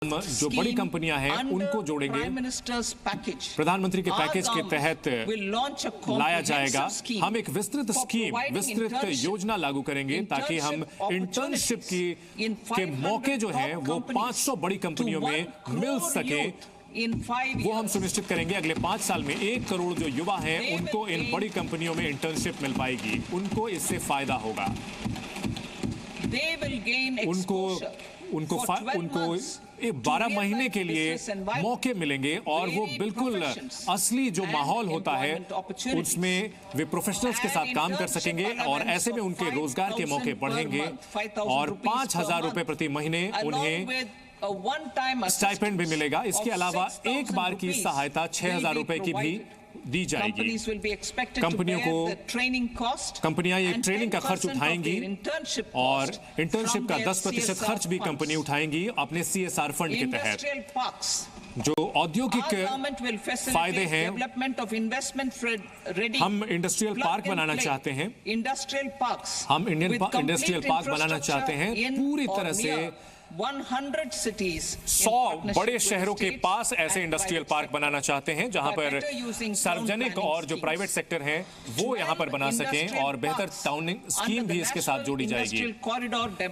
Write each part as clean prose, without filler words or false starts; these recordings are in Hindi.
हम जो बड़ी कंपनियां हैं उनको जोड़ेंगे। प्रधानमंत्री के पैकेज के तहत लाया जाएगा। हम एक विस्तृत स्कीम, विस्तृत योजना लागू करेंगे ताकि हम इंटर्नशिप के मौके जो हैं वो 500 बड़ी कंपनियों में मिल सके। वो हम सुनिश्चित करेंगे अगले 5 साल में 1 करोड़ जो युवा हैं उनको इन बड़ी कंपनियों में इंटर्नशिप मिल पाएगी। उनको इससे फायदा होगा। उनको 12 महीने के लिए मौके मिलेंगे और वो बिल्कुल असली जो माहौल होता है उसमें वे प्रोफेशनल्स के साथ काम कर सकेंगे और ऐसे में उनके रोजगार के मौके बढ़ेंगे और 5,000 रुपए प्रति महीने उन्हें स्टाइपेंड भी मिलेगा। इसके अलावा एक बार की सहायता 6,000 रुपए की भी दी जाएगी। कंपनियां ये ट्रेनिंग का खर्च उठाएंगी और इंटर्नशिप का 10% खर्च भी कंपनी उठाएंगी अपने CSR फंड के तहत। जो औद्योगिक फायदे हैं, हम इंडस्ट्रियल पार्क बनाना चाहते हैं। हम इंडस्ट्रियल पार्क बनाना चाहते हैं पूरी तरह से 100 बड़े शहरों के पास ऐसे इंडस्ट्रियल पार्क बनाना चाहते हैं जहां पर सार्वजनिक और जो प्राइवेट सेक्टर हैं वो यहां पर बना सकें और बेहतर टाउनिंग स्कीम भी इसके साथ जोड़ी जाएगी।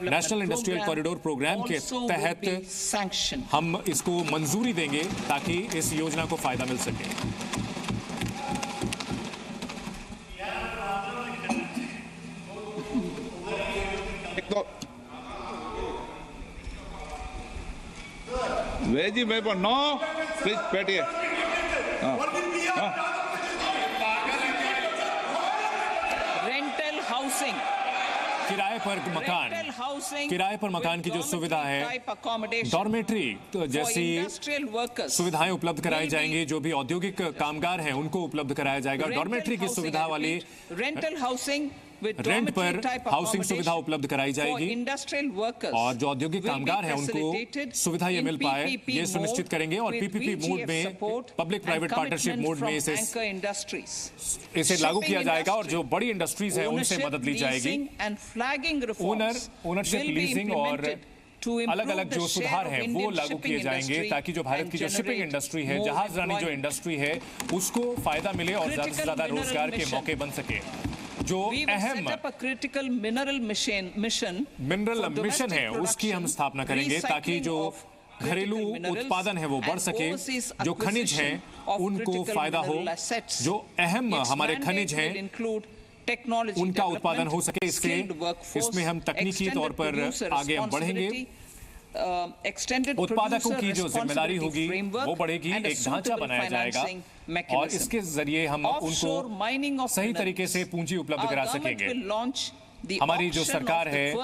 नेशनल इंडस्ट्रियल कॉरिडोर प्रोग्राम के तहत हम इसको मंजूरी देंगे ताकि इस योजना को फायदा मिल सके। वेजी भाई पर नो प्लीज बैठिए। रेंटल हाउसिंग, किराए पर मकान की जो सुविधा है, डॉर्मेट्री तो जैसी सुविधाएं उपलब्ध कराई जाएंगी। जो भी औद्योगिक कामगार हैं उनको उपलब्ध कराया जाएगा डॉर्मेट्री की सुविधा वाली रेंटल हाउसिंग। रेंट पर हाउसिंग सुविधा उपलब्ध कराई जाएगी और जो औद्योगिक कामगार हैं उनको सुविधा ये मिल पाए ये सुनिश्चित करेंगे। और PPP मोड में, पब्लिक प्राइवेट पार्टनरशिप मोड में इसे लागू किया जाएगा और जो बड़ी इंडस्ट्रीज हैं उनसे मदद ली जाएगी। ओनरशिप, लीजिंग और अलग अलग जो सुधार हैं वो लागू किए जाएंगे ताकि जो भारत की जो शिपिंग इंडस्ट्री है, जहाजरानी जो इंडस्ट्री है, उसको फायदा मिले और ज्यादा से ज्यादा रोजगार के मौके बन सके। जो अहम क्रिटिकल मिनरल मिशन है उसकी हम स्थापना करेंगे ताकि जो घरेलू उत्पादन है वो बढ़ सके, जो खनिज हैं उनको फायदा हो, जो अहम हमारे खनिज हैं उनका उत्पादन हो सके। इसमें हम तकनीकी तौर पर आगे हम बढ़ेंगे। उत्पादकों की जो जिम्मेदारी होगी वो बढ़ेगी, एक ढांचा बनाया जाएगा और इसके जरिए हम उनको सही तरीके से पूंजी उपलब्ध करा सकेंगे। हमारी जो सरकार है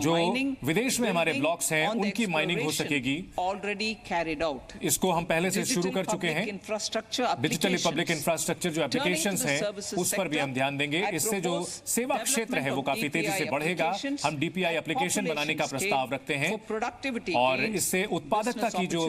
जो विदेश में हमारे ब्लॉक्स हैं उनकी माइनिंग हो सकेगी। इसको हम पहले से शुरू कर चुके हैं। डिजिटली पब्लिक इंफ्रास्ट्रक्चर जो एप्लीकेशंस हैं उस पर भी हम ध्यान देंगे। इससे जो सेवा क्षेत्र है वो काफी तेजी से बढ़ेगा। हम DPI एप्लीकेशन बनाने का प्रस्ताव रखते हैं और इससे उत्पादकता की जो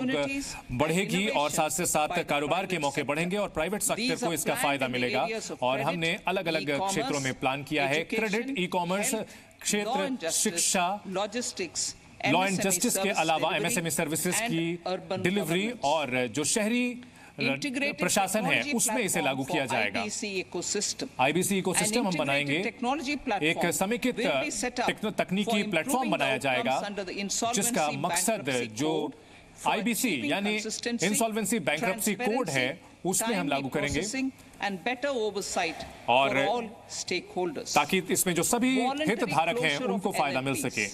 बढ़ेगी और साथ से साथ कारोबार के मौके बढ़ेंगे और प्राइवेट सेक्टर को इसका फायदा मिलेगा। और हमने अलग अलग क्षेत्रों में प्लान किया है, क्रेडिट, ई-कॉमर्स क्षेत्र, शिक्षा, लॉजिस्टिक्स, लॉ एंड जस्टिस के अलावा MSME सर्विसेज की डिलीवरी और जो शहरी प्रशासन है उसमें इसे लागू किया जाएगा। IBC इकोसिस्टम हम बनाएंगे, एक समेकित तकनीकी प्लेटफॉर्म बनाया जाएगा जिसका मकसद जो IBC यानी इंसॉल्वेंसी बैंक्रप्सी कोड है उसमें हम लागू करेंगे और ताकि इसमें जो सभी हितधारक हैं उनको फायदा मिल सके।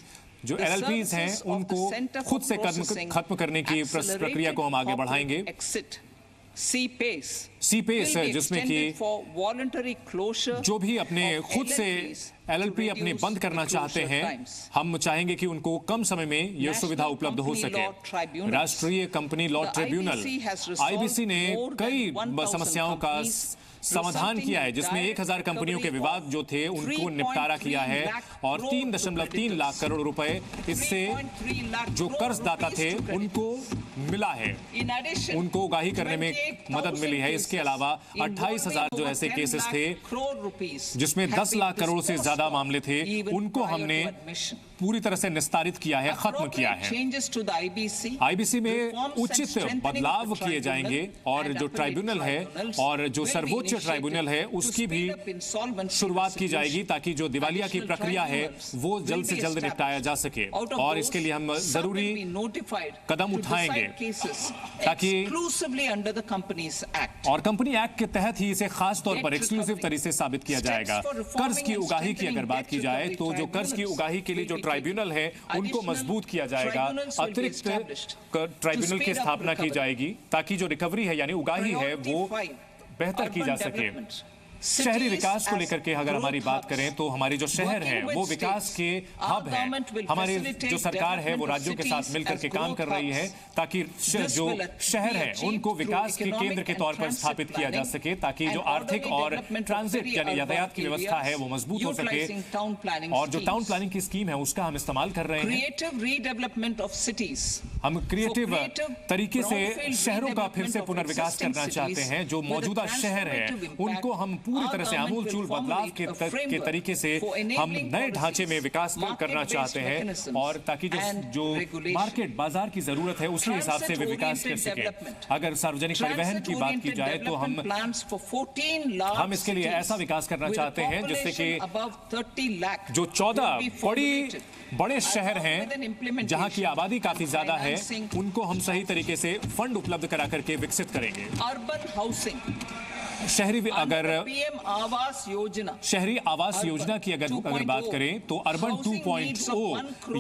जो LLPs हैं उनको खुद से खत्म करने की प्रक्रिया को हम आगे बढ़ाएंगे। C-PACE जिसमें कि जो भी अपने खुद से LLP अपने बंद करना चाहते हैं हम चाहेंगे कि उनको कम समय में यह सुविधा उपलब्ध हो सके। राष्ट्रीय कंपनी लॉ ट्रिब्यूनल IBC ने कई समस्याओं का समाधान किया है जिसमें 1000 कंपनियों के विवाद जो थे उनको निपटारा किया है और 3.3 लाख करोड़ रुपए इससे जो कर्जदाता थे उनको मिला है, In addition, उनको उगाही करने में मदद मिली है। इसके अलावा 28,000 जो ऐसे केसेस थे जिसमें 10 लाख करोड़ से ज्यादा मामले थे, उनको हमने पूरी तरह से निस्तारित किया है, खत्म किया है। आईबीसी में उचित बदलाव किए जाएंगे और जो ट्राइब्यूनल है और जो सर्वोच्च ट्राइब्यूनल है उसकी भी शुरुआत की जाएगी ताकि जो दिवालिया की प्रक्रिया है वो जल्द से जल्द निपटाया जा सके। और इसके लिए हम जरूरी कदम उठाएंगे ताकि और कंपनी एक्ट के तहत ही इसे खास तौर पर एक्सक्लूसिव तरीके से साबित किया जाएगा। कर्ज की उगाही की अगर बात की जाए तो जो कर्ज की उगाही के लिए जो ट्राइब्यूनल है उनको मजबूत किया जाएगा। अतिरिक्त ट्राइब्यूनल की स्थापना की जाएगी ताकि जो रिकवरी है यानी उगाही है वो बेहतर की जा सके। शहरी विकास को लेकर के अगर हमारी बात करें तो हमारे जो शहर हैं वो विकास के हब हैं। हमारी जो सरकार है वो राज्यों के साथ मिलकर के काम कर रही है ताकि जो शहर है उनको विकास के केंद्र के तौर पर स्थापित किया जा सके ताकि जो आर्थिक और ट्रांजिट यानी यातायात की व्यवस्था है वो मजबूत हो सके। और जो टाउन प्लानिंग की स्कीम है उसका हम इस्तेमाल कर रहे हैं। हम क्रिएटिव तरीके से शहरों का फिर से पुनर्विकास करना चाहते हैं। जो मौजूदा शहर है उनको हम पूरी तरह से आमूलचूल बदलाव के तरीके से हम नए ढांचे में विकास करना चाहते हैं और ताकि जो मार्केट बाजार की जरूरत है उसी हिसाब से वे विकास कर सके। अगर सार्वजनिक परिवहन की बात की जाए तो हम इसके लिए ऐसा विकास करना चाहते हैं जिससे कि जो 14 बड़े शहर हैं जहां की आबादी काफी ज्यादा है उनको हम सही तरीके से फंड उपलब्ध करा करके विकसित करेंगे। अर्बन हाउसिंग शहरी अगर शहरी आवास योजना की अगर बात करें तो अर्बन 2.0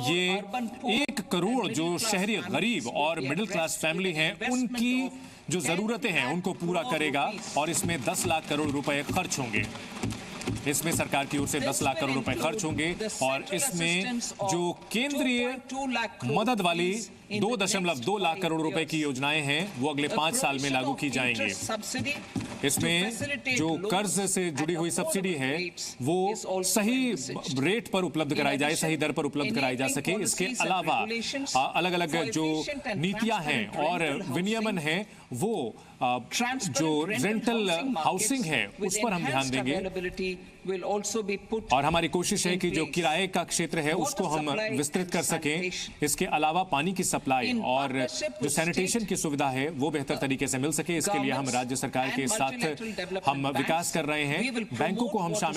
ये 1 करोड़ जो शहरी गरीब और मिडिल क्लास फैमिली हैं उनकी जो जरूरतें हैं उनको पूरा करेगा और इसमें 10 लाख करोड़ रुपए खर्च होंगे। इसमें सरकार की ओर से 10 लाख करोड़ रुपए खर्च होंगे और इसमें जो केंद्रीय मदद वाली 2.2 लाख करोड़ रुपए की योजनाएं हैं वो अगले 5 साल में लागू की जाएंगी। इसमें जो कर्ज से जुड़ी हुई सब्सिडी है वो सही रेट पर उपलब्ध कराई जाए, सही दर पर उपलब्ध कराई जा सके। इसके अलावा अलग अलग जो नीतियां हैं और विनियमन है वो जो रेंटल हाउसिंग है उस पर हम ध्यान देंगे और हमारी कोशिश है कि जो किराए का क्षेत्र है उसको हम विस्तृत कर सकें। इसके अलावा पानी की सप्लाई और जो सैनिटेशन की सुविधा है वो बेहतर तरीके से मिल सके। इसके लिए हम राज्य सरकार के साथ हम विकास कर रहे हैं। बैंकों को हम शामिल